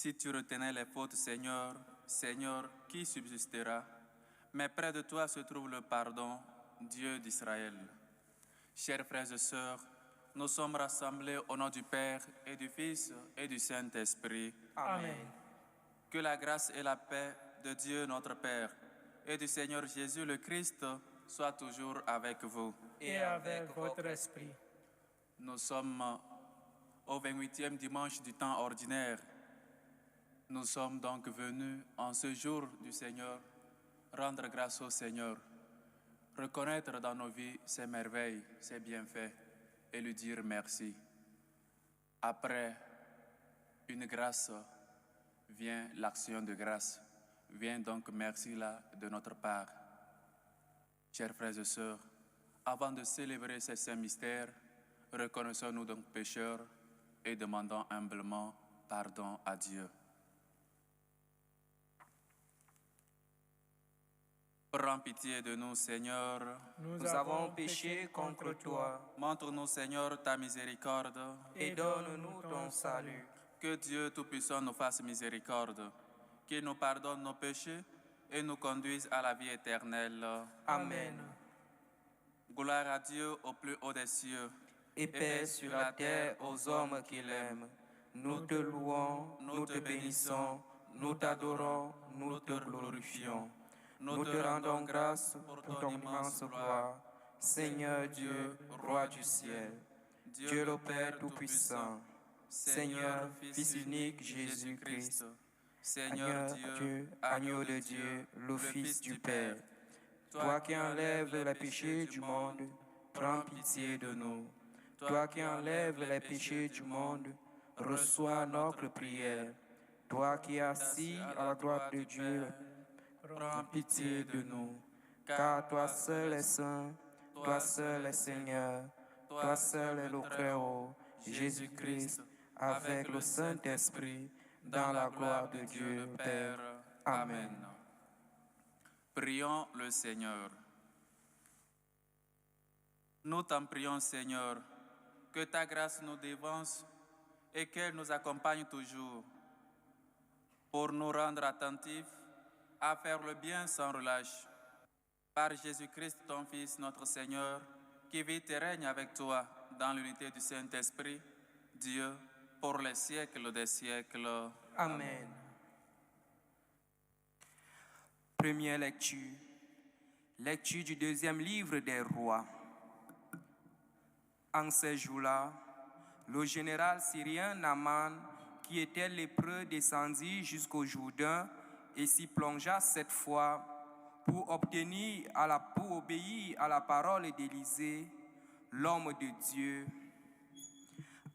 Si tu retenais les fautes, Seigneur, Seigneur, qui subsistera? Mais près de toi se trouve le pardon, Dieu d'Israël. Chers frères et sœurs, nous sommes rassemblés au nom du Père et du Fils et du Saint-Esprit. Amen. Que la grâce et la paix de Dieu notre Père et du Seigneur Jésus le Christ soient toujours avec vous. Et avec votre esprit. Nous sommes au 28e dimanche du temps ordinaire. Nous sommes donc venus en ce jour du Seigneur rendre grâce au Seigneur, reconnaître dans nos vies ses merveilles, ses bienfaits et lui dire merci. Après une grâce vient l'action de grâce, vient donc merci là de notre part. Chers frères et sœurs, avant de célébrer ces saints mystères, reconnaissons-nous donc pécheurs et demandons humblement pardon à Dieu. Prends pitié de nous, Seigneur. Nous avons péché contre toi. Montre-nous, Seigneur, ta miséricorde. Et donne-nous ton salut. Que Dieu Tout-Puissant nous fasse miséricorde, qu'il nous pardonne nos péchés et nous conduise à la vie éternelle. Amen. Gloire à Dieu au plus haut des cieux. Et paix sur la terre aux hommes qui l'aiment. Nous te louons, nous te bénissons, nous t'adorons, nous te glorifions. Nous te rendons grâce pour ton immense gloire, Seigneur Dieu, Roi du ciel, Dieu le Père Tout-Puissant, Seigneur, Fils unique Jésus-Christ, Seigneur Dieu, Agneau de Dieu, le Fils du Père. Toi qui enlèves les péchés du monde, prends pitié de nous. Toi qui enlèves les péchés du monde, reçois notre prière. Toi qui es assis à la droite de Dieu, prends pitié de nous, car toi seul es saint, toi seul es Seigneur, toi seul es le Très-Haut, Jésus-Christ, avec le Saint-Esprit, dans la gloire de Dieu le Père. Amen. Prions le Seigneur. Nous t'en prions, Seigneur, que ta grâce nous dévance et qu'elle nous accompagne toujours pour nous rendre attentifs à faire le bien sans relâche. Par Jésus-Christ, ton Fils, notre Seigneur, qui vit et règne avec toi dans l'unité du Saint-Esprit, Dieu, pour les siècles des siècles. Amen. Première lecture. Lecture du deuxième livre des rois. En ces jours-là, le général syrien Naaman, qui était lépreux, descendit jusqu'au Jourdain et s'y plongea 7 fois pour obéir à la parole d'Élisée, l'homme de Dieu.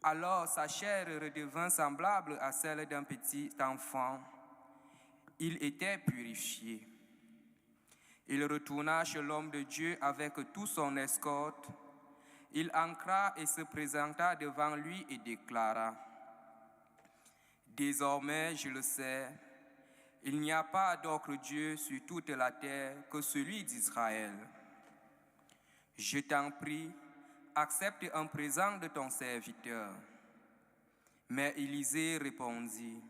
Alors sa chair redevint semblable à celle d'un petit enfant. Il était purifié. Il retourna chez l'homme de Dieu avec tout son escorte. Il entra et se présenta devant lui et déclara: Désormais, je le sais, il n'y a pas d'autre Dieu sur toute la terre que celui d'Israël. Je t'en prie, accepte un présent de ton serviteur. Mais Élisée répondit: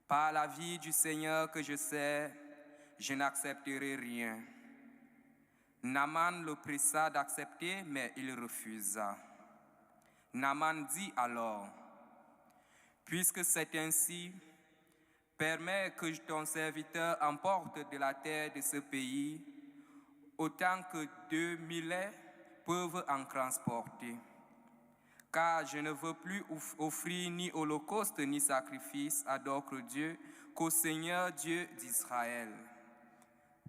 Par la vie du Seigneur que je sais, je n'accepterai rien. Naaman le pressa d'accepter, mais il refusa. Naaman dit alors: Puisque c'est ainsi, permets que ton serviteur emporte de la terre de ce pays, autant que 2000 peuvent en transporter. Car je ne veux plus offrir ni holocauste ni sacrifice à d'autres dieux qu'au Seigneur Dieu d'Israël.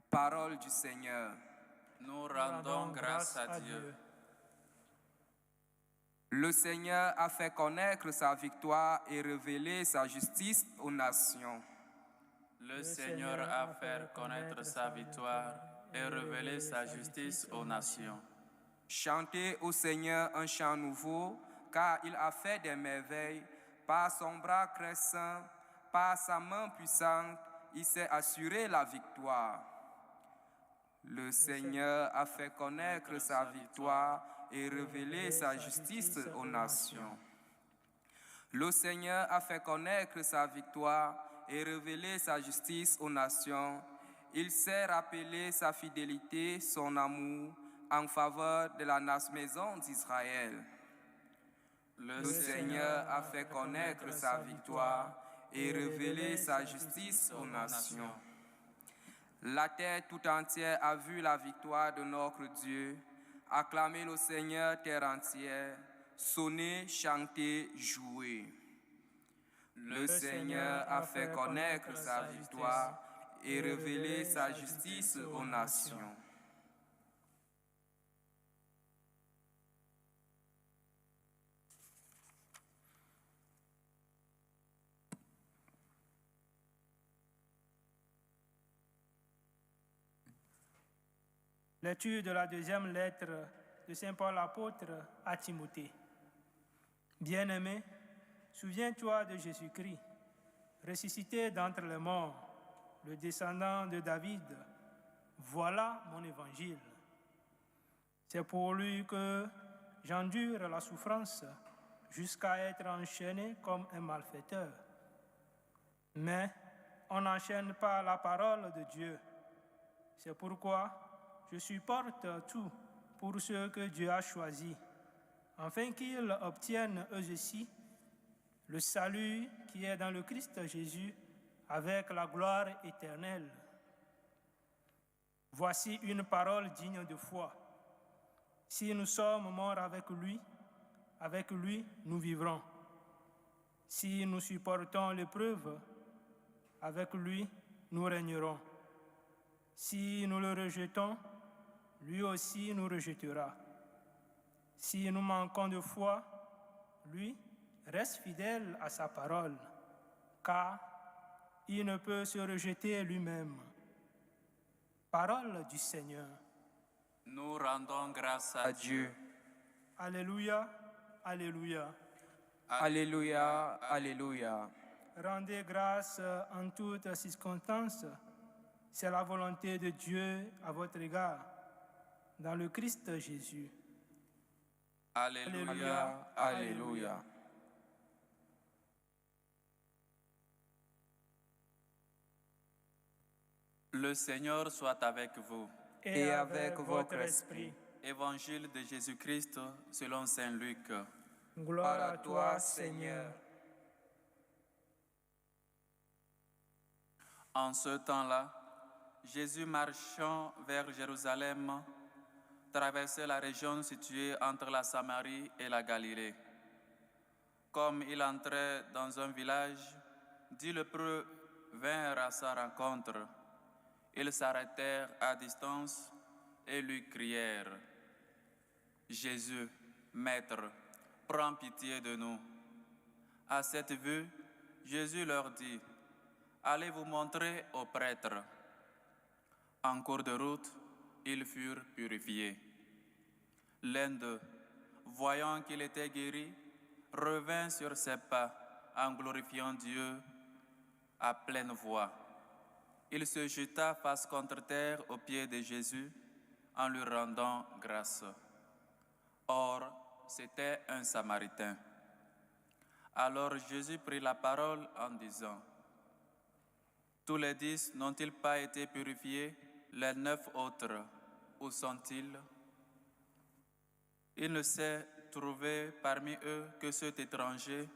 Parole du Seigneur. Nous rendons grâce à Dieu. Le Seigneur a fait connaître sa victoire et révélé sa justice aux nations. Le Seigneur a fait connaître sa victoire et révélé sa justice aux nations. Chantez au Seigneur un chant nouveau, car il a fait des merveilles. Par son bras crescent, par sa main puissante, il s'est assuré la victoire. Le Seigneur a fait connaître sa victoire et révélé sa justice aux nations. Le Seigneur a fait connaître sa victoire et révélé sa justice aux nations. Il s'est rappelé sa fidélité, son amour en faveur de la maison d'Israël. Le Seigneur a fait connaître sa victoire et révélé sa justice aux nations. La terre tout entière a vu la victoire de notre Dieu. Acclamez le Seigneur, terre entière. Sonnez, chantez, jouez. Le Seigneur a fait connaître sa victoire et révélé sa justice aux nations. Lecture de la deuxième lettre de Saint Paul apôtre à Timothée. Bien-aimé, souviens-toi de Jésus-Christ, ressuscité d'entre les morts, le descendant de David. Voilà mon évangile. C'est pour lui que j'endure la souffrance jusqu'à être enchaîné comme un malfaiteur. Mais on n'enchaîne pas la parole de Dieu. C'est pourquoi je supporte tout pour ceux que Dieu a choisis, afin qu'ils obtiennent eux aussi le salut qui est dans le Christ Jésus avec la gloire éternelle. Voici une parole digne de foi. Si nous sommes morts avec lui nous vivrons. Si nous supportons l'épreuve, avec lui nous régnerons. Si nous le rejetons, lui aussi nous rejettera. Si nous manquons de foi, lui reste fidèle à sa parole, car il ne peut se rejeter lui-même. Parole du Seigneur. Nous rendons grâce à Dieu. Alléluia, alléluia. Alléluia, alléluia. Rendez grâce en toutes circonstances. C'est la volonté de Dieu à votre égard, dans le Christ Jésus. Alléluia, alléluia. Le Seigneur soit avec vous. Et avec votre esprit. Évangile de Jésus-Christ selon Saint Luc. Gloire à toi, Seigneur. En ce temps-là, Jésus marchant vers Jérusalem, traversait la région située entre la Samarie et la Galilée. Comme il entrait dans un village, 10 lépreux vinrent à sa rencontre. Ils s'arrêtèrent à distance et lui crièrent : « Jésus, Maître, prends pitié de nous. » À cette vue, Jésus leur dit : « Allez vous montrer aux prêtres. » En cours de route, ils furent purifiés. L'un d'eux, voyant qu'il était guéri, revint sur ses pas en glorifiant Dieu à pleine voix. Il se jeta face contre terre aux pieds de Jésus en lui rendant grâce. Or, c'était un Samaritain. Alors Jésus prit la parole en disant : « Tous les 10 n'ont-ils pas été purifiés ? Les 9 autres, où sont-ils ? » Il ne s'est trouvé parmi eux que cet étranger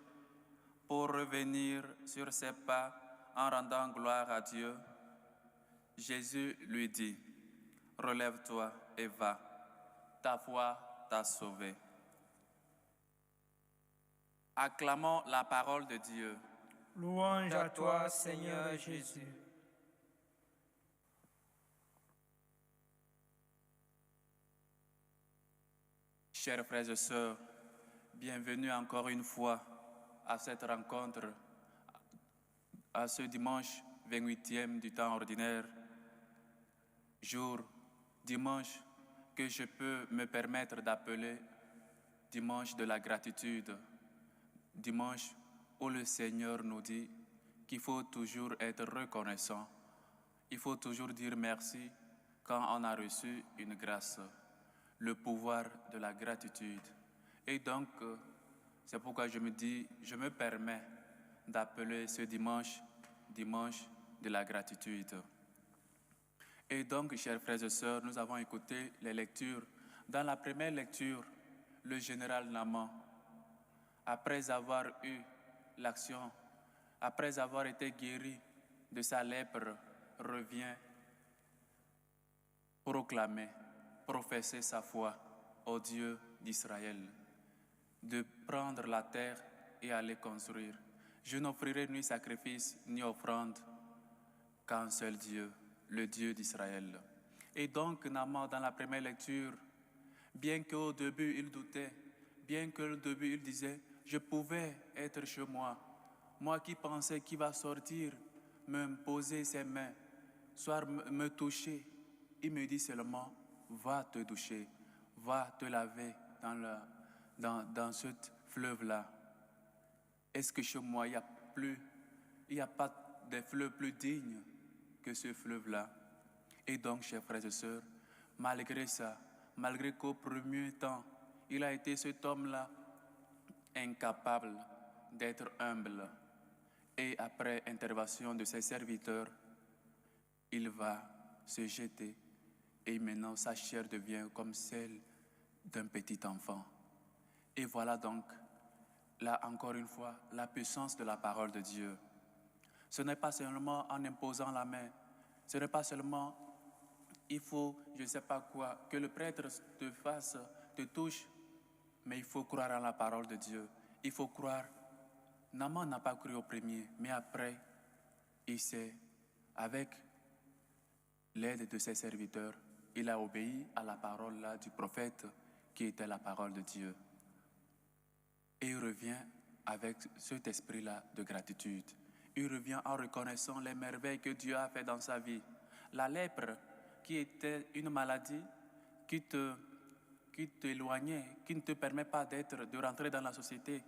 pour revenir sur ses pas en rendant gloire à Dieu. Jésus lui dit : « Relève-toi et va, ta foi t'a sauvé. » Acclamons la parole de Dieu. Louange à toi, Seigneur Jésus. Chers frères et sœurs, bienvenue encore une fois à cette rencontre, à ce dimanche 28e du temps ordinaire, dimanche que je peux me permettre d'appeler dimanche de la gratitude, dimanche où le Seigneur nous dit qu'il faut toujours être reconnaissant, il faut toujours dire merci quand on a reçu une grâce, le pouvoir de la gratitude. Et donc, C'est pourquoi je me permets d'appeler ce dimanche de la gratitude. Et donc, chers frères et sœurs, nous avons écouté les lectures. Dans la première lecture, le général Naman, après avoir eu l'action, après avoir été guéri de sa lèpre, revient proclamer, professer sa foi au Dieu d'Israël, de prendre la terre et aller construire. Je n'offrirai ni sacrifice ni offrande qu'un seul Dieu, le Dieu d'Israël. Et donc, Naman, dans la première lecture, bien qu'au début il doutait, bien qu'au début il disait, je pouvais être chez moi, moi qui pensais qu'il va sortir, me poser ses mains, soit me toucher, il me dit seulement, va te doucher, va te laver dans ce fleuve-là. Est-ce que chez moi, il n'y a pas de fleuve plus digne que ce fleuve-là? Et donc, chers frères et sœurs, malgré ça, malgré qu'au premier temps, il a été cet homme-là incapable d'être humble, et après intervention de ses serviteurs, il va se jeter, et maintenant sa chair devient comme celle d'un petit enfant. Et voilà donc, là encore une fois, la puissance de la parole de Dieu. Ce n'est pas seulement en imposant la main, ce n'est pas seulement, il faut, je ne sais pas quoi, que le prêtre te fasse, te touche, mais il faut croire en la parole de Dieu. Il faut croire. Naman n'a pas cru au premier, mais après, il s'est, avec l'aide de ses serviteurs, il a obéi à la parole là du prophète qui était la parole de Dieu. Et il revient avec cet esprit-là de gratitude. Il revient en reconnaissant les merveilles que Dieu a fait dans sa vie. La lèpre, qui était une maladie qui t'éloignait, qui ne te permet pas de rentrer dans la société.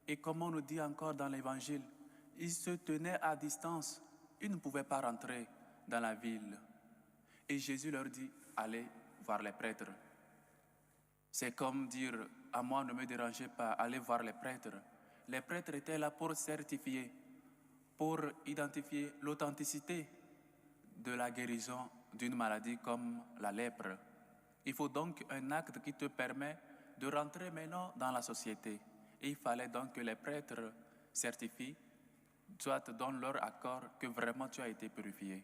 Et comme on nous dit encore dans l'Évangile, ils se tenaient à distance. Ils ne pouvaient pas rentrer dans la ville. Et Jésus leur dit, allez voir les prêtres. C'est comme dire, à moi ne me dérangez pas, allez voir les prêtres. Les prêtres étaient là pour certifier, pour identifier l'authenticité de la guérison d'une maladie comme la lèpre. Il faut donc un acte qui te permet de rentrer maintenant dans la société. Et il fallait donc que les prêtres certifient, soit te donnent leur accord que vraiment tu as été purifié.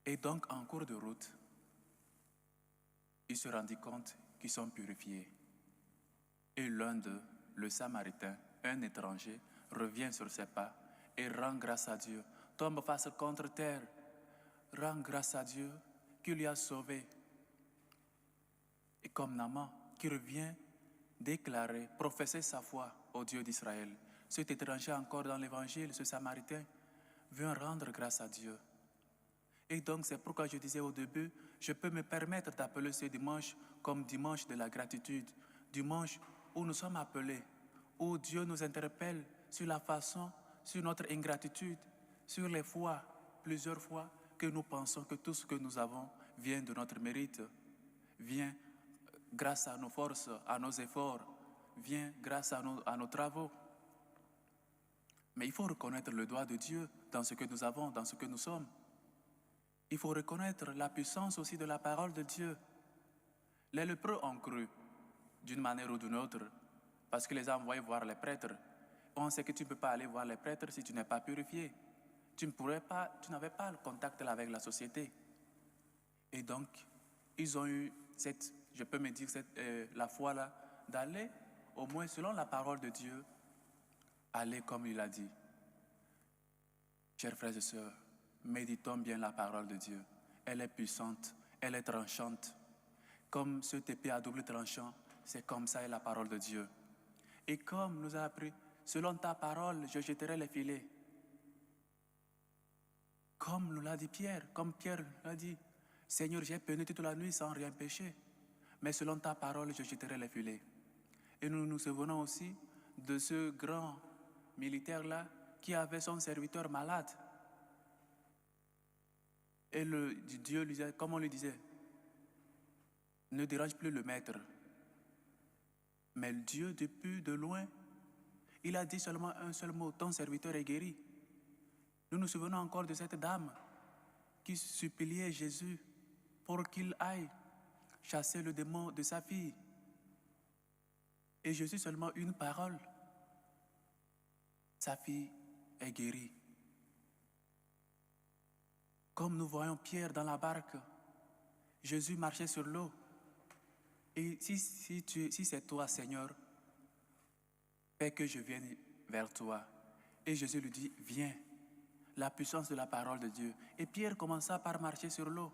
Et donc, en cours de route, ils se rendit compte qu'ils sont purifiés. Et l'un d'eux, le Samaritain, un étranger, revient sur ses pas et rend grâce à Dieu, tombe face contre terre, rend grâce à Dieu qui lui a sauvé. Et comme Naman, qui revient déclarer, professer sa foi au Dieu d'Israël. Cet étranger encore dans l'Évangile, ce Samaritain, vient rendre grâce à Dieu. Et donc c'est pourquoi je disais au début, je peux me permettre d'appeler ce dimanche comme dimanche de la gratitude, dimanche où nous sommes appelés, où Dieu nous interpelle sur la façon, sur notre ingratitude, sur les fois, plusieurs fois, que nous pensons que tout ce que nous avons vient de notre mérite, vient grâce à nos forces, à nos efforts, vient grâce à nos travaux. Mais il faut reconnaître le doigt de Dieu dans ce que nous avons, dans ce que nous sommes. Il faut reconnaître la puissance aussi de la parole de Dieu. Les lépreux ont cru, d'une manière ou d'une autre, parce qu'ils les ont envoyés voir les prêtres. On sait que tu ne peux pas aller voir les prêtres si tu n'es pas purifié. Tu n'avais pas le contact avec la société. Et donc, ils ont eu la foi là, d'aller, au moins selon la parole de Dieu, aller comme il a dit. Chers frères et sœurs, méditons bien la parole de Dieu. Elle est puissante, elle est tranchante. Comme cette épée à double tranchant, c'est comme ça est la parole de Dieu. Et comme nous a appris, selon ta parole, je jetterai les filets. Comme nous l'a dit Pierre, comme Pierre l'a dit, Seigneur, j'ai pénétré toute la nuit sans rien pécher, mais selon ta parole, je jetterai les filets. Et nous nous souvenons aussi de ce grand militaire-là qui avait son serviteur malade. Et Dieu lui disait, comme on lui disait, ne dérange plus le maître. Mais Dieu, depuis de loin, il a dit seulement un seul mot, ton serviteur est guéri. Nous nous souvenons encore de cette dame qui suppliait Jésus pour qu'il aille chasser le démon de sa fille. Et Jésus, seulement une parole, sa fille est guérie. Comme nous voyons Pierre dans la barque, Jésus marchait sur l'eau. Et si c'est toi, Seigneur, fais que je vienne vers toi. Et Jésus lui dit, viens. La puissance de la parole de Dieu. Et Pierre commença par marcher sur l'eau.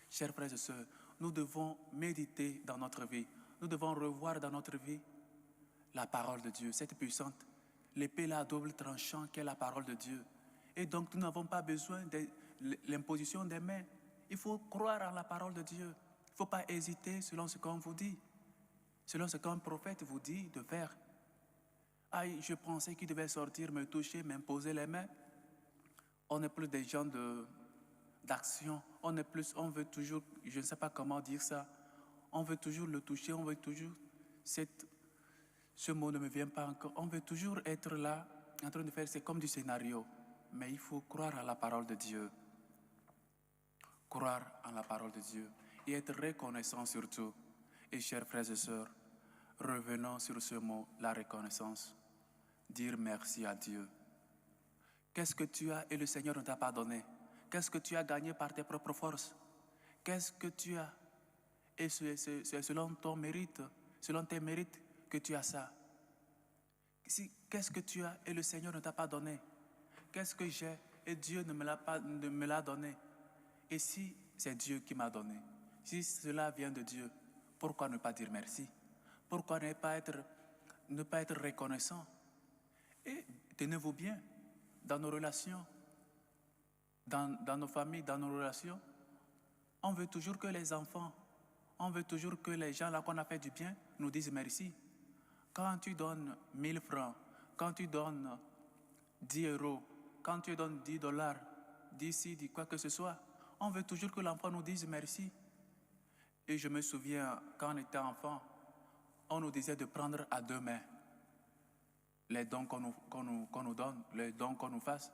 Chers frères et sœurs, nous devons méditer dans notre vie. Nous devons revoir dans notre vie la parole de Dieu, cette puissante, l'épée là à double tranchant qu'est la parole de Dieu. Et donc nous n'avons pas besoin de l'imposition des mains. Il faut croire en la parole de Dieu. Il ne faut pas hésiter selon ce qu'on vous dit, selon ce qu'un prophète vous dit de faire. Aïe, je pensais qu'il devait sortir, me toucher, m'imposer les mains. On n'est plus des gens d'action. On veut toujours, je ne sais pas comment dire ça, on veut toujours le toucher, on veut toujours, ce mot ne me vient pas encore, on veut toujours être là, en train de faire, c'est comme du scénario. Mais il faut croire à la parole de Dieu. Croire en la parole de Dieu et être reconnaissant surtout. Et chers frères et sœurs, revenons sur ce mot, la reconnaissance. Dire merci à Dieu. Qu'est-ce que tu as et le Seigneur ne t'a pas donné? Qu'est-ce que tu as gagné par tes propres forces? Qu'est-ce que tu as? Et c'est selon ton mérite, selon tes mérites que tu as ça. Qu'est-ce que tu as et le Seigneur ne t'a pas donné? Qu'est-ce que j'ai et Dieu ne me l'a donné? Et si c'est Dieu qui m'a donné, si cela vient de Dieu, pourquoi ne pas dire merci? Pourquoi ne pas être reconnaissant? Et tenez-vous bien dans nos relations, dans nos familles, dans nos relations. On veut toujours que les enfants, on veut toujours que les gens là qu'on a fait du bien nous disent merci. Quand tu donnes 1000 francs, quand tu donnes 10 euros, quand tu donnes 10 $, 10 quoi que ce soit, on veut toujours que l'enfant nous dise merci. Et je me souviens, quand on était enfant, on nous disait de prendre à deux mains les dons qu'on nous donne, les dons qu'on nous fasse.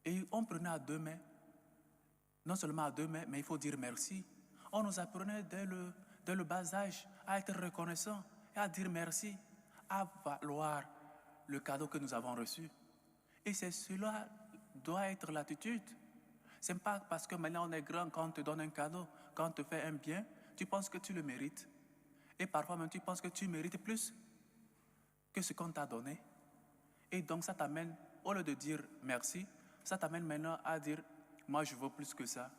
Et on prenait à deux mains, non seulement à deux mains, mais il faut dire merci. On nous apprenait dès le bas âge à être reconnaissant et à dire merci, à valoir le cadeau que nous avons reçu. Et cela doit être l'attitude. Ce n'est pas parce que maintenant on est grand, quand on te donne un cadeau, quand on te fait un bien, tu penses que tu le mérites. Et parfois même tu penses que tu mérites plus que ce qu'on t'a donné. Et donc ça t'amène, au lieu de dire merci, ça t'amène maintenant à dire, moi je veux plus que ça.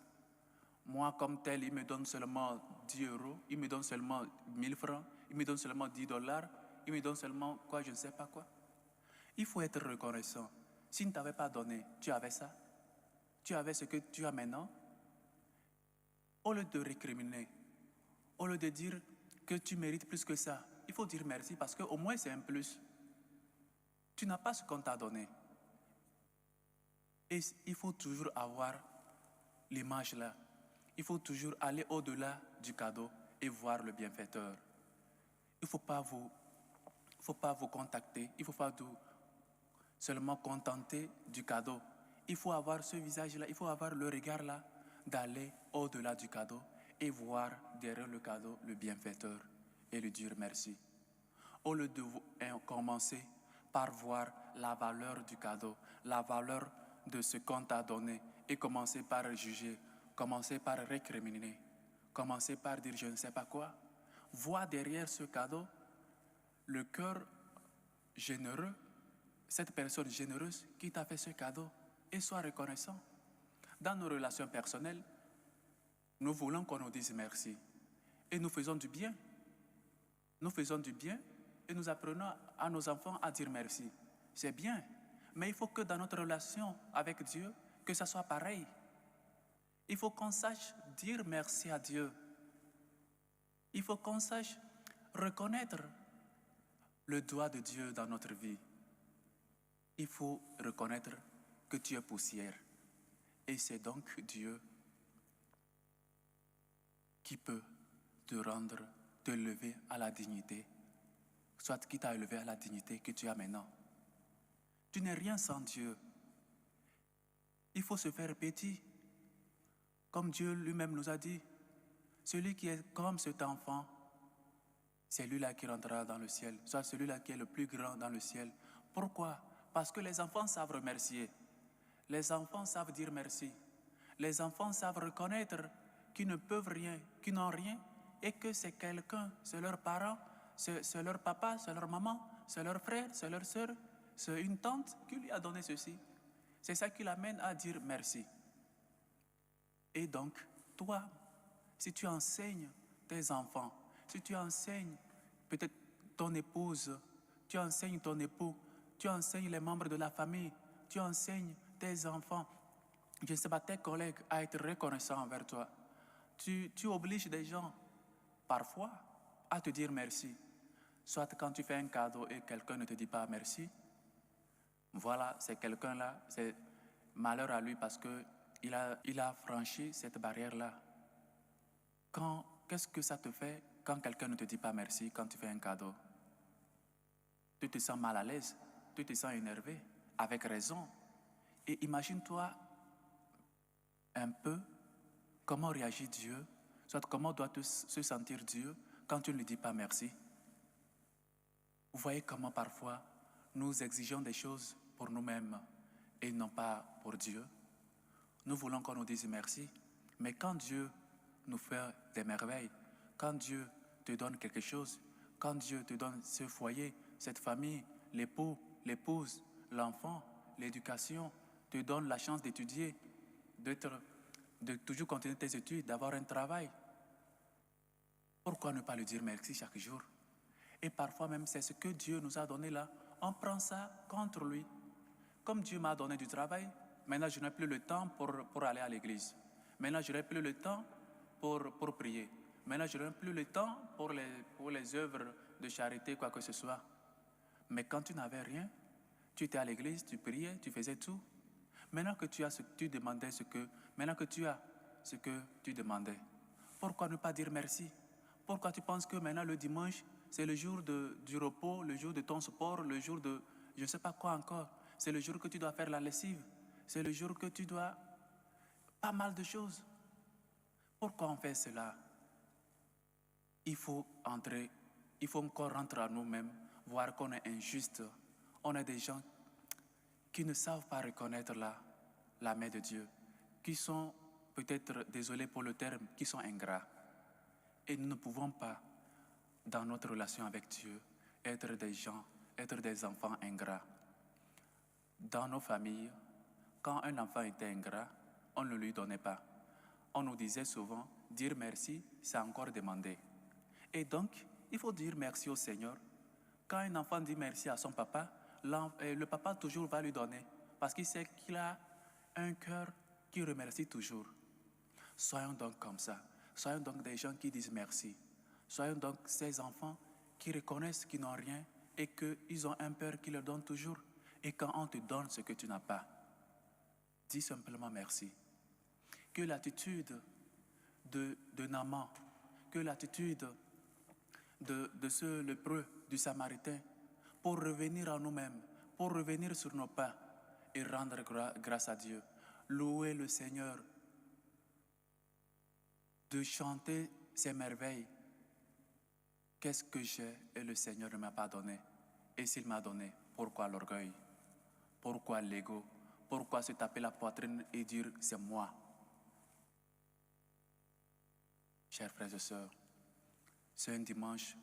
Moi comme tel, il me donne seulement 10 euros, il me donne seulement 1000 francs, il me donne seulement 10 $, il me donne seulement quoi, je ne sais pas quoi. Il faut être reconnaissant. S'il ne t'avait pas donné, tu avais ça. Tu avais ce que tu as maintenant. Au lieu de récriminer, au lieu de dire que tu mérites plus que ça, il faut dire merci parce qu'au moins c'est un plus. Tu n'as pas ce qu'on t'a donné. Et il faut toujours avoir l'image là. Il faut toujours aller au-delà du cadeau et voir le bienfaiteur. Il ne faut pas vous contacter, il ne faut pas seulement contenter du cadeau. Il faut avoir ce visage-là, il faut avoir le regard-là d'aller au-delà du cadeau et voir derrière le cadeau le bienfaiteur et lui dire merci. Au lieu de commencer par voir la valeur du cadeau, la valeur de ce qu'on t'a donné et commencer par juger, commencer par récriminer, commencer par dire je ne sais pas quoi. Vois derrière ce cadeau le cœur généreux, cette personne généreuse qui t'a fait ce cadeau et sois reconnaissant. Dans nos relations personnelles, nous voulons qu'on nous dise merci et nous faisons du bien. Nous faisons du bien et nous apprenons à nos enfants à dire merci. C'est bien, mais il faut que dans notre relation avec Dieu, que ça soit pareil. Il faut qu'on sache dire merci à Dieu. Il faut qu'on sache reconnaître le doigt de Dieu dans notre vie. Il faut reconnaître que tu es poussière. Et c'est donc Dieu qui peut te lever à la dignité soit qui t'a élevé à la dignité que tu as maintenant. Tu n'es rien sans Dieu. Il faut se faire petit, comme Dieu lui-même nous a dit. Celui qui est comme cet enfant, c'est lui-là qui rentrera dans le ciel, soit celui-là qui est le plus grand dans le ciel. Pourquoi? Parce que les enfants savent remercier. Les enfants savent dire merci. Les enfants savent reconnaître qu'ils ne peuvent rien, qu'ils n'ont rien, et que c'est quelqu'un, c'est leurs parents, c'est leur papa, c'est leur maman, c'est leur frère, c'est leur sœur, c'est une tante qui lui a donné ceci. C'est ça qui l'amène à dire merci. Et donc, toi, si tu enseignes tes enfants, si tu enseignes peut-être ton épouse, tu enseignes ton époux, tu enseignes les membres de la famille, tu enseignes tes enfants, je ne sais pas, tes collègues à être reconnaissants envers toi. Tu obliges des gens, parfois, à te dire merci. Soit quand tu fais un cadeau et quelqu'un ne te dit pas merci, voilà, c'est quelqu'un-là, c'est malheur à lui parce qu'il a franchi cette barrière-là. Qu'est-ce que ça te fait quand quelqu'un ne te dit pas merci quand tu fais un cadeau? Tu te sens mal à l'aise, tu te sens énervé, avec raison. Et imagine-toi un peu comment réagit Dieu, soit comment doit se sentir Dieu quand tu ne lui dis pas merci. Vous voyez comment parfois nous exigeons des choses pour nous-mêmes et non pas pour Dieu. Nous voulons qu'on nous dise merci, mais quand Dieu nous fait des merveilles, quand Dieu te donne quelque chose, quand Dieu te donne ce foyer, cette famille, l'époux, l'épouse, l'enfant, l'éducation, te donne la chance d'étudier, de toujours continuer tes études, d'avoir un travail. Pourquoi ne pas lui dire merci chaque jour? Et parfois même, c'est ce que Dieu nous a donné là. On prend ça contre lui. Comme Dieu m'a donné du travail, maintenant je n'ai plus le temps pour aller à l'église. Maintenant je n'ai plus le temps pour prier. Maintenant je n'ai plus le temps pour les œuvres de charité, quoi que ce soit. Mais quand tu n'avais rien, tu étais à l'église, tu priais, tu faisais tout. Maintenant que tu as ce que tu demandais, maintenant que tu as ce que tu demandais, pourquoi ne pas dire merci? Pourquoi tu penses que maintenant le dimanche, c'est le jour du repos, le jour de ton sport, le jour de je ne sais pas quoi encore. C'est le jour que tu dois faire la lessive. C'est le jour que tu dois pas mal de choses. Pourquoi on fait cela? Il faut encore rentrer à nous-mêmes, voir qu'on est injuste. On est des gens qui ne savent pas reconnaître la main de Dieu, qui sont, peut-être, désolés pour le terme, qui sont ingrats. Et nous ne pouvons pas, dans notre relation avec Dieu, être des enfants ingrats. Dans nos familles, quand un enfant était ingrat, on ne lui donnait pas. On nous disait souvent, dire merci, c'est encore demander. Et donc, il faut dire merci au Seigneur. Quand un enfant dit merci à son papa, le papa toujours va lui donner, parce qu'il sait qu'il a un cœur qui remercie toujours. Soyons donc comme ça. Soyons donc des gens qui disent merci. Soyons donc ces enfants qui reconnaissent qu'ils n'ont rien et qu'ils ont un père qui leur donne toujours. Et quand on te donne ce que tu n'as pas, dis simplement merci. Que l'attitude de Naaman, que l'attitude de ce lépreux, du Samaritain, pour revenir à nous-mêmes, pour revenir sur nos pas et rendre grâce à Dieu, louer le Seigneur, de chanter ses merveilles. Qu'est-ce que j'ai et le Seigneur ne m'a pas donné? Et s'il m'a donné, pourquoi l'orgueil? Pourquoi l'ego? Pourquoi se taper la poitrine et dire c'est moi? Chers frères et sœurs, c'est un dimanche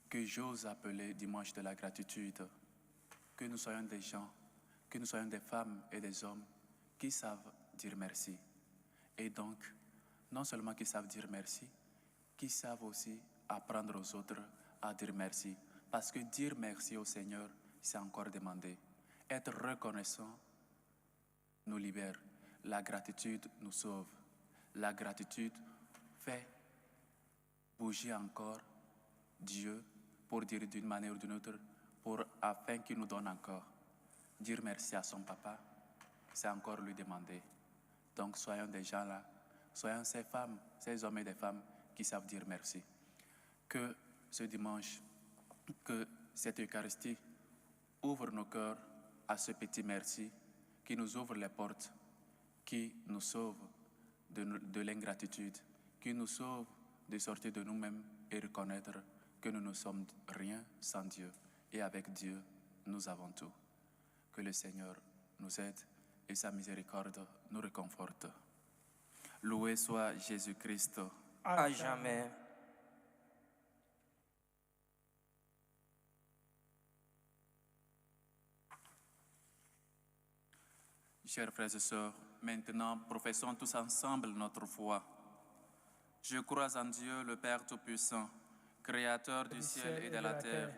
que j'ose appeler dimanche de la gratitude. Que nous soyons des gens, que nous soyons des femmes et des hommes qui savent dire merci. Et donc, non seulement qui savent dire merci, qui savent aussi apprendre aux autres à dire merci. Parce que dire merci au Seigneur, c'est encore demander. Être reconnaissant nous libère. La gratitude nous sauve. La gratitude fait bouger encore Dieu pour dire d'une manière ou d'une autre, afin qu'il nous donne encore. Dire merci à son papa, c'est encore lui demander. Donc soyons des gens là, soyons ces femmes, ces hommes et des femmes qui savent dire merci. Que ce dimanche, que cette Eucharistie ouvre nos cœurs à ce petit merci qui nous ouvre les portes, qui nous sauve de l'ingratitude, qui nous sauve de sortir de nous-mêmes et reconnaître que nous ne sommes rien sans Dieu. Et avec Dieu, nous avons tout. Que le Seigneur nous aide et sa miséricorde nous réconforte. Loué soit Jésus-Christ. À jamais. Chers frères et sœurs, maintenant professons tous ensemble notre foi. Je crois en Dieu, le Père Tout-Puissant, Créateur du ciel et de la terre,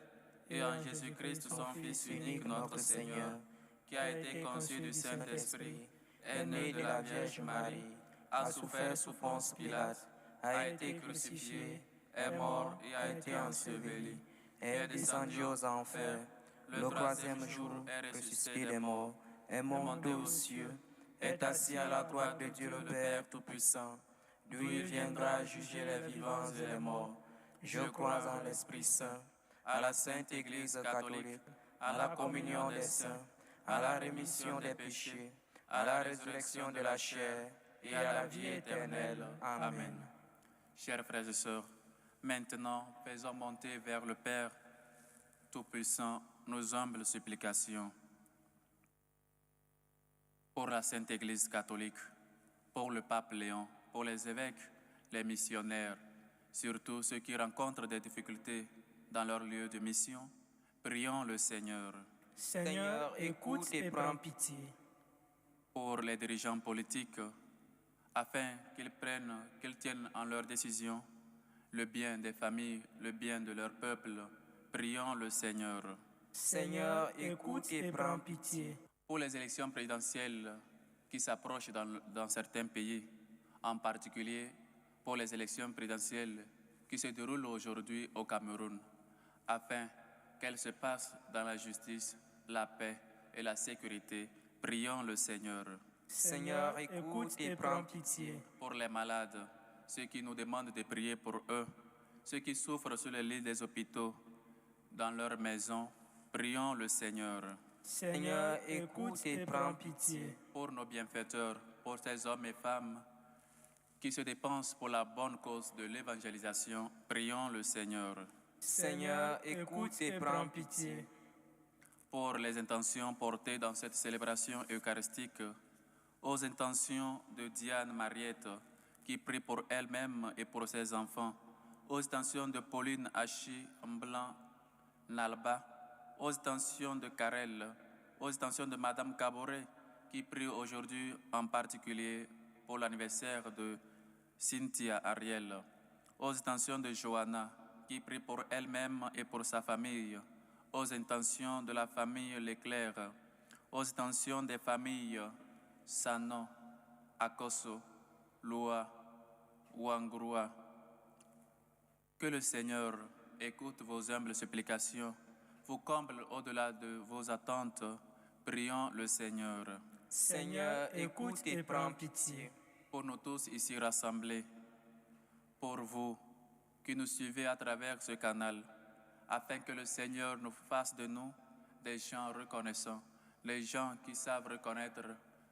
et en Jésus-Christ, son Fils unique, notre Seigneur, qui a été conçu du Saint-Esprit, est né de la Vierge Marie, a souffert sous Ponce Pilate, a été crucifié, est mort et a été enseveli, est descendu aux enfers. Le troisième jour est ressuscité des morts, est monté aux cieux, est assis à la droite de Dieu le Père Tout-Puissant, d'où il viendra juger les vivants et les morts. Je crois en l'Esprit Saint, à la Sainte Église catholique, à la communion des saints, à la rémission des péchés, à la résurrection de la chair et à la vie éternelle. Amen. Chers frères et sœurs, maintenant faisons monter vers le Père Tout-Puissant nos humbles supplications. Pour la Sainte Église catholique, pour le pape Léon, pour les évêques, les missionnaires, surtout ceux qui rencontrent des difficultés dans leur lieu de mission, prions le Seigneur. Seigneur, écoute et prends pitié. Pour les dirigeants politiques, afin qu'ils tiennent en leurs décisions le bien des familles, le bien de leur peuple, prions le Seigneur. Seigneur, écoute et prends pitié. Pour les élections présidentielles qui s'approchent dans certains pays, en particulier pour les élections présidentielles qui se déroulent aujourd'hui au Cameroun, afin qu'elles se passent dans la justice, la paix et la sécurité, prions le Seigneur. Seigneur, écoute et prends pitié. Pour les malades, ceux qui nous demandent de prier pour eux, ceux qui souffrent sur les lits des hôpitaux, dans leurs maisons, prions le Seigneur. Seigneur, écoute et prends pitié. Pour nos bienfaiteurs, pour ces hommes et femmes qui se dépensent pour la bonne cause de l'évangélisation, prions le Seigneur. Seigneur, écoute et prends pitié. Pour les intentions portées dans cette célébration eucharistique, aux intentions de Diane Mariette, qui prie pour elle-même et pour ses enfants, aux intentions de Pauline Hachi Mblan Nalba, aux intentions de Karel, aux intentions de Madame Caboret, qui prie aujourd'hui en particulier pour l'anniversaire de Cynthia Ariel, aux intentions de Johanna, qui prie pour elle-même et pour sa famille, aux intentions de la famille Leclerc, aux intentions des familles Sano, Akoso, Loa, Ouangroua. Que le Seigneur écoute vos humbles supplications, vous comble au-delà de vos attentes, prions le Seigneur. Seigneur, écoute et prends pitié. Pour nous tous ici rassemblés, pour vous qui nous suivez à travers ce canal, afin que le Seigneur nous fasse de nous des gens reconnaissants, les gens qui savent reconnaître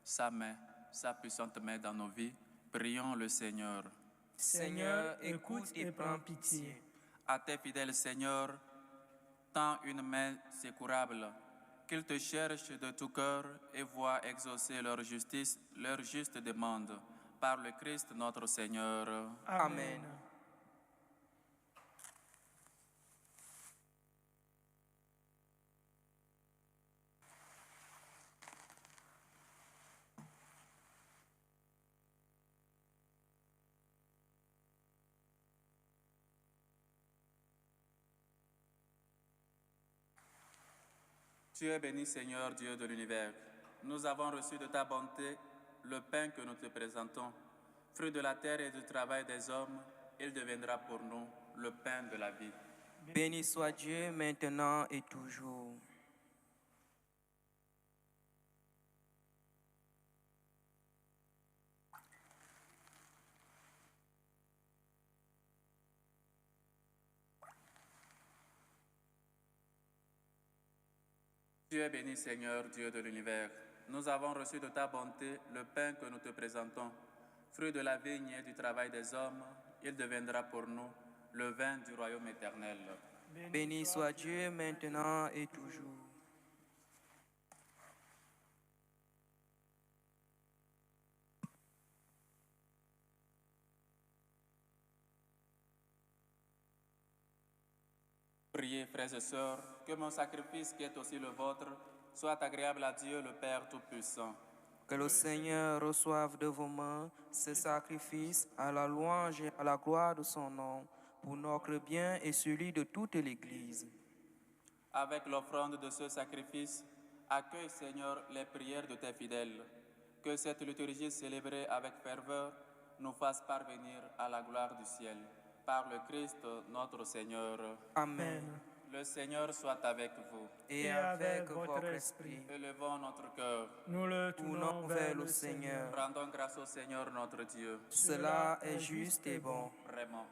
sa main, sa puissante main dans nos vies, prions le Seigneur. Seigneur, écoute et prends pitié. À tes fidèles, Seigneur, tends une main secourable, qu'ils te cherchent de tout cœur et voient exaucer leur justice, leur juste demande, par le Christ notre Seigneur. Amen. Tu es béni, Seigneur, Dieu de l'univers. Nous avons reçu de ta bonté le pain que nous te présentons. Fruit de la terre et du travail des hommes, il deviendra pour nous le pain de la vie. Béni soit Dieu maintenant et toujours. Tu es béni, Seigneur, Dieu de l'univers. Nous avons reçu de ta bonté le pain que nous te présentons. Fruit de la vigne et du travail des hommes, il deviendra pour nous le vin du royaume éternel. Béni soit Dieu maintenant et toujours. Priez, frères et sœurs, que mon sacrifice, qui est aussi le vôtre, soit agréable à Dieu, le Père Tout-Puissant. Que le Seigneur reçoive de vos mains ce sacrifice à la louange et à la gloire de son nom, pour notre bien et celui de toute l'Église. Avec l'offrande de ce sacrifice, accueille, Seigneur, les prières de tes fidèles. Que cette liturgie célébrée avec ferveur nous fasse parvenir à la gloire du ciel. Par le Christ, notre Seigneur. Amen. Le Seigneur soit avec vous. Et avec votre esprit, Élevons notre cœur. Nous le tournons vers le Seigneur. Rendons grâce au Seigneur notre Dieu. Cela est juste et bon. Vraiment,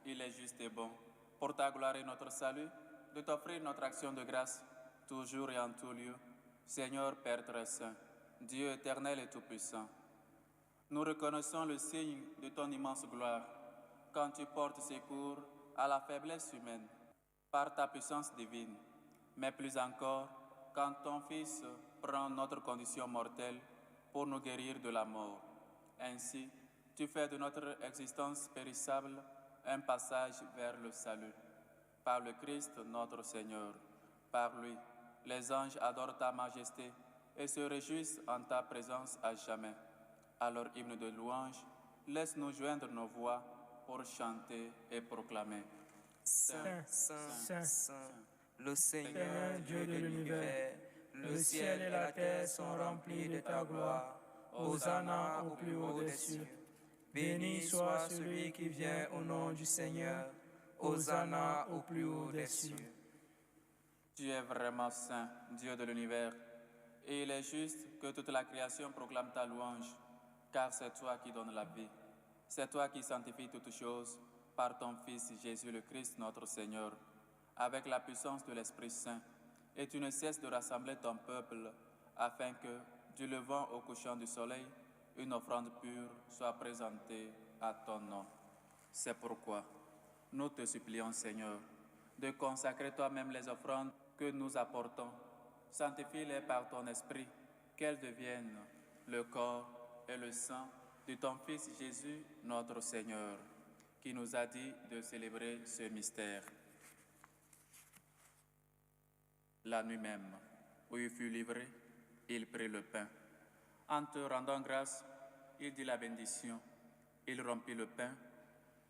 il est juste et bon, pour ta gloire et notre salut, de t'offrir notre action de grâce, toujours et en tout lieu. Seigneur Père très saint, Dieu éternel et tout-puissant, nous reconnaissons le signe de ton immense gloire, quand tu portes secours à la faiblesse humaine, par ta puissance divine, mais plus encore, quand ton Fils prend notre condition mortelle pour nous guérir de la mort. Ainsi, tu fais de notre existence périssable un passage vers le salut. Par le Christ notre Seigneur, par lui, les anges adorent ta majesté et se réjouissent en ta présence à jamais. À leur hymne de louange, laisse-nous joindre nos voix pour chanter et proclamer. Saint, Saint, Saint, Saint, le Seigneur Dieu de l'univers, le ciel et la terre sont remplis de ta gloire. Hosanna au plus haut des cieux. Béni soit celui qui vient au nom du Seigneur. Hosanna au plus haut des cieux. Tu es vraiment saint, Dieu de l'univers, et il est juste que toute la création proclame ta louange, car c'est toi qui donnes la vie. C'est toi qui sanctifies toutes choses par ton Fils Jésus le Christ notre Seigneur, avec la puissance de l'Esprit Saint, et tu ne cesses de rassembler ton peuple, afin que, du levant au couchant du soleil, une offrande pure soit présentée à ton nom. C'est pourquoi nous te supplions, Seigneur, de consacrer toi-même les offrandes que nous apportons. Sanctifie-les par ton esprit, qu'elles deviennent le corps et le sang de ton Fils Jésus, notre Seigneur, qui nous a dit de célébrer ce mystère. La nuit même, où il fut livré, il prit le pain. En te rendant grâce, il dit la bénédiction. Il rompit le pain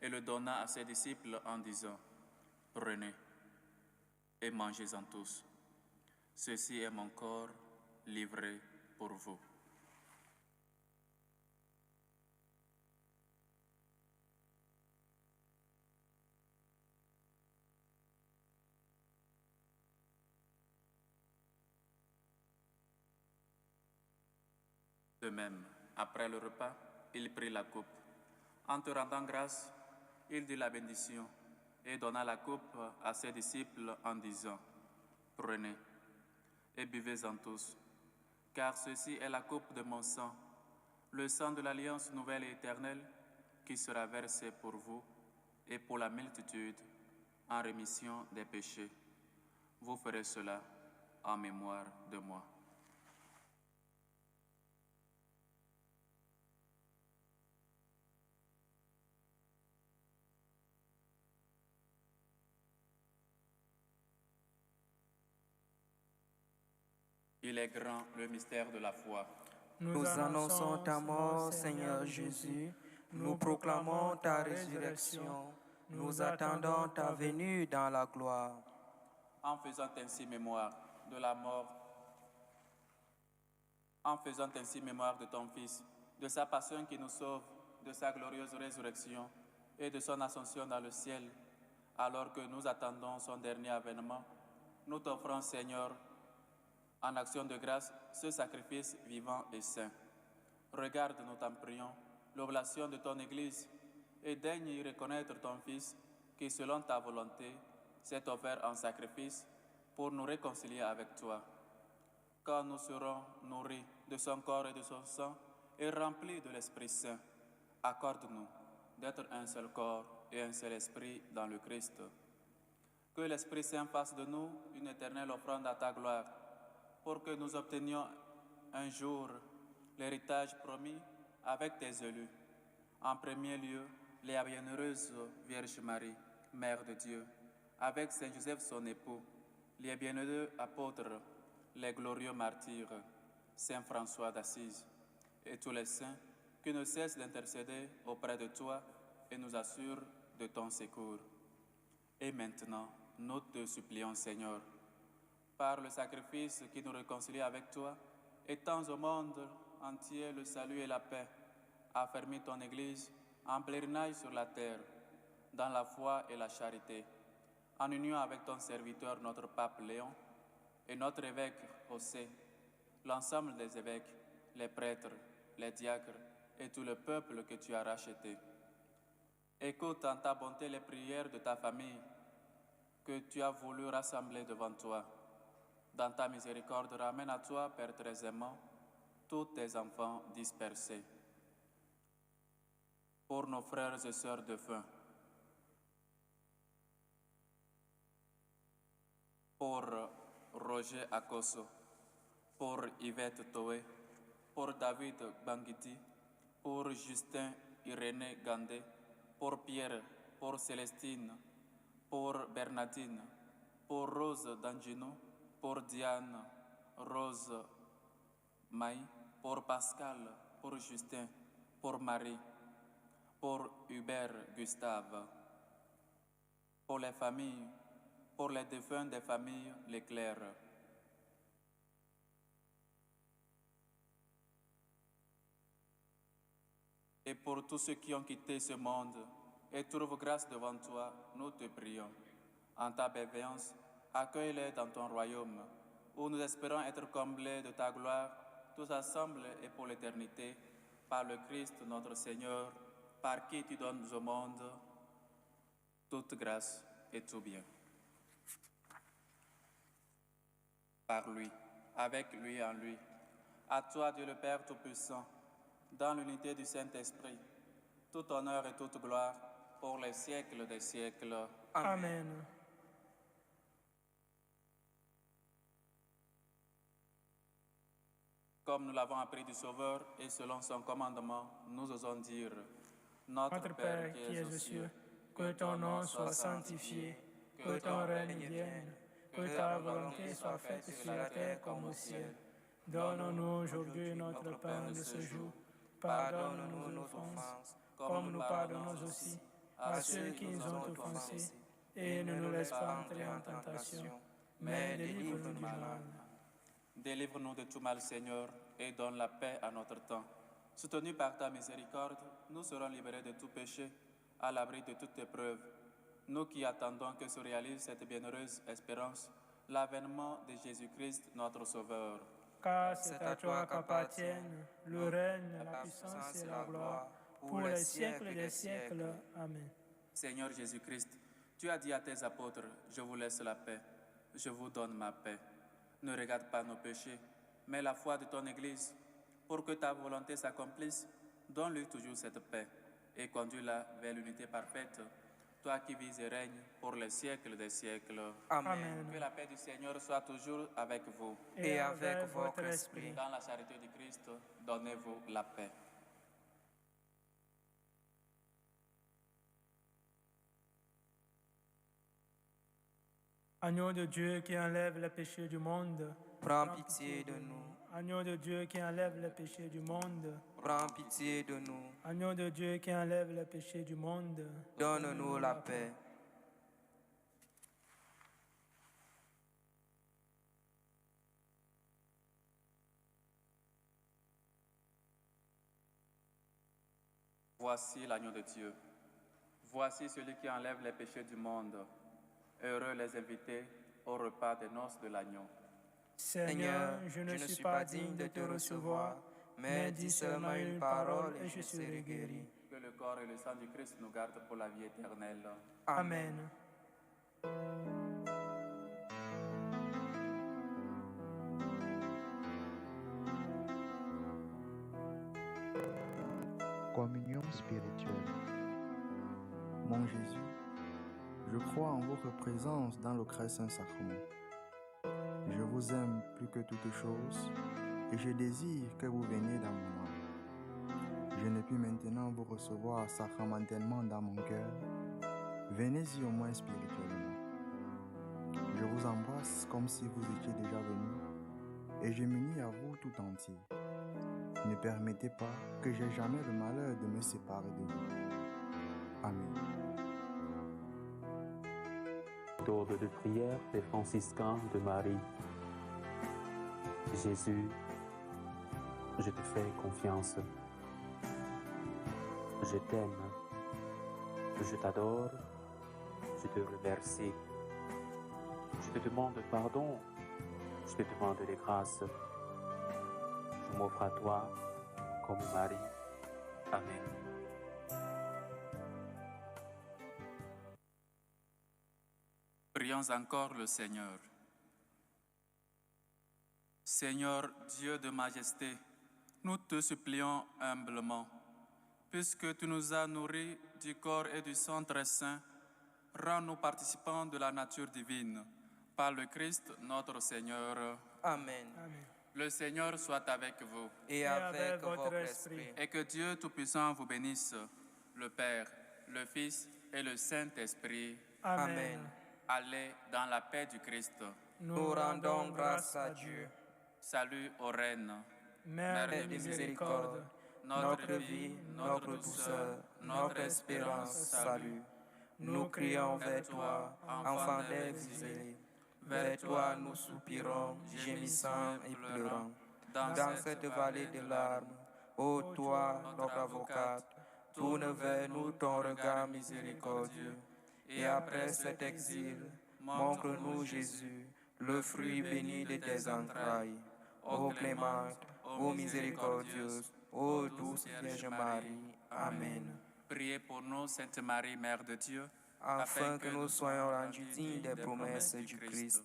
et le donna à ses disciples en disant, « Prenez et mangez-en tous. Ceci est mon corps livré pour vous. » De même, après le repas, il prit la coupe. En te rendant grâce, il dit la bénédiction et donna la coupe à ses disciples en disant, « Prenez et buvez-en tous, car ceci est la coupe de mon sang, le sang de l'alliance nouvelle et éternelle qui sera versé pour vous et pour la multitude en rémission des péchés. Vous ferez cela en mémoire de moi. » Il est grand le mystère de la foi. Nous annonçons ta mort, Seigneur Jésus. Nous proclamons ta résurrection. Nous attendons ta venue dans la gloire. En faisant ainsi mémoire de la mort, en faisant ainsi mémoire de ton Fils, de sa passion qui nous sauve, de sa glorieuse résurrection et de son ascension dans le ciel, alors que nous attendons son dernier avènement, nous t'offrons, Seigneur, en action de grâce, ce sacrifice vivant et saint. Regarde, nous t'en prions, l'oblation de ton Église et daigne y reconnaître ton Fils qui, selon ta volonté, s'est offert en sacrifice pour nous réconcilier avec toi. quand nous serons nourris de son corps et de son sang et remplis de l'Esprit Saint. Accorde-nous d'être un seul corps et un seul esprit dans le Christ. Que l'Esprit Saint fasse de nous une éternelle offrande à ta gloire, pour que nous obtenions un jour l'héritage promis avec tes élus. En premier lieu, la bienheureuse Vierge Marie, Mère de Dieu, avec Saint Joseph son époux, les bienheureux apôtres, les glorieux martyrs, Saint François d'Assise, et tous les saints qui ne cessent d'intercéder auprès de toi et nous assurent de ton secours. Et maintenant, nous te supplions, Seigneur, par le sacrifice qui nous réconcilie avec toi, étends au monde entier le salut et la paix. Affermis ton Église en pèlerinage sur la terre, dans la foi et la charité, en union avec ton serviteur, notre pape Léon, et notre évêque José, l'ensemble des évêques, les prêtres, les diacres et tout le peuple que tu as racheté. Écoute en ta bonté les prières de ta famille que tu as voulu rassembler devant toi. Dans ta miséricorde, ramène à toi, Père très aimant, tous tes enfants dispersés. Pour nos frères et sœurs défunts, pour Roger Akoso, pour Yvette Toé, pour David Banguiti, pour Justin Irénée Gandé, pour Pierre, pour Célestine, pour Bernardine, pour Rose D'Angino, pour Diane, Rose Maï, pour Pascal, pour Justin, pour Marie, pour Hubert Gustave, pour les familles, pour les défunts des familles Leclerc. Et pour tous ceux qui ont quitté ce monde et trouvent grâce devant toi, nous te prions. En ta bienveillance, accueille-les dans ton royaume, où nous espérons être comblés de ta gloire, tous ensemble et pour l'éternité, par le Christ notre Seigneur, par qui tu donnes au monde toute grâce et tout bien. Par lui, avec lui et en lui, à toi Dieu le Père Tout-Puissant, dans l'unité du Saint-Esprit, tout honneur et toute gloire pour les siècles des siècles. Amen. Comme nous l'avons appris du Sauveur et selon son commandement, nous osons dire: Notre Père qui es aux cieux, que ton nom soit sanctifié, que ton règne vienne, que ta volonté soit faite sur la terre comme au ciel. Donne-nous aujourd'hui notre pain de ce jour. Pardonne-nous nos offenses, comme nous pardonnons aussi à ceux qui nous ont offensés. Et ne nous laisse pas entrer en tentation, mais délivre-nous du mal. Délivre-nous de tout mal, Seigneur, et donne la paix à notre temps. Soutenus par ta miséricorde, nous serons libérés de tout péché, à l'abri de toute épreuve. Nous qui attendons que se réalise cette bienheureuse espérance, l'avènement de Jésus-Christ, notre Sauveur. Car c'est à toi qu'appartiennent le règne, la puissance et la gloire, pour les siècles des siècles. Amen. Seigneur Jésus-Christ, tu as dit à tes apôtres: Je vous laisse la paix, je vous donne ma paix. Ne regarde pas nos péchés, mais la foi de ton Église. Pour que ta volonté s'accomplisse, donne-lui toujours cette paix et conduis-la vers l'unité parfaite, toi qui vis et règnes pour les siècles des siècles. Amen. Que la paix du Seigneur soit toujours avec vous. Et avec votre esprit. Dans la charité du Christ, donnez-vous la paix. Agneau de Dieu qui enlève les péchés du monde, prends pitié de nous. Agneau de Dieu qui enlève les péchés du monde, Prends pitié de nous. Agneau de Dieu qui enlève les péchés du monde, Donne-nous la paix. Voici l'agneau de Dieu. Voici celui qui enlève les péchés du monde. Heureux les invités au repas des noces de l'agneau. Seigneur, je ne suis pas digne de te recevoir, mais dis seulement une parole et je serai guéri. Que le corps et le sang du Christ nous gardent pour la vie éternelle. Amen. spirituel. Mon Jésus, je crois en votre présence dans le Christ Saint-Sacrement. Je vous aime plus que toute chose et je désire que vous veniez dans mon âme. Je ne puis maintenant vous recevoir sacramentellement dans mon cœur. Venez-y au moins spirituellement. Je vous embrasse comme si vous étiez déjà venu et je m'unis à vous tout entier. Ne permettez pas que j'aie jamais le malheur de me séparer de vous. Amen. Méthode de prière des franciscains de Marie. Jésus, je te fais confiance. Je t'aime. Je t'adore. Je te remercie. Je te demande pardon. Je te demande des grâces. Je m'offre à toi comme Marie. Amen. Prions encore le Seigneur. Seigneur Dieu de majesté, nous te supplions humblement, puisque tu nous as nourris du corps et du sang très saint, rends-nous participants de la nature divine, par le Christ notre Seigneur. Amen. Amen. Le Seigneur soit avec vous, Et avec votre esprit. et que Dieu Tout-Puissant vous bénisse, le Père, le Fils et le Saint-Esprit. Amen. Allez dans la paix du Christ. Nous rendons grâce à Dieu. Salut aux reines, Mère Mère de de miséricorde, notre vie, notre douceur, notre espérance, salut. Nous crions vers toi, enfant d'Ève isolée. Vers toi nous soupirons, gémissant et pleurant. Dans cette vallée de larmes, ô toi, notre avocate, tourne vers nous ton regard miséricordieux. Et après cet exil, montre-nous Jésus, le fruit béni de tes entrailles. Ô clémente, ô miséricordieuse, ô douce Vierge Marie. Amen. priez pour nous, Sainte Marie, Mère de Dieu, Afin que nous soyons rendus dignes des promesses du Christ.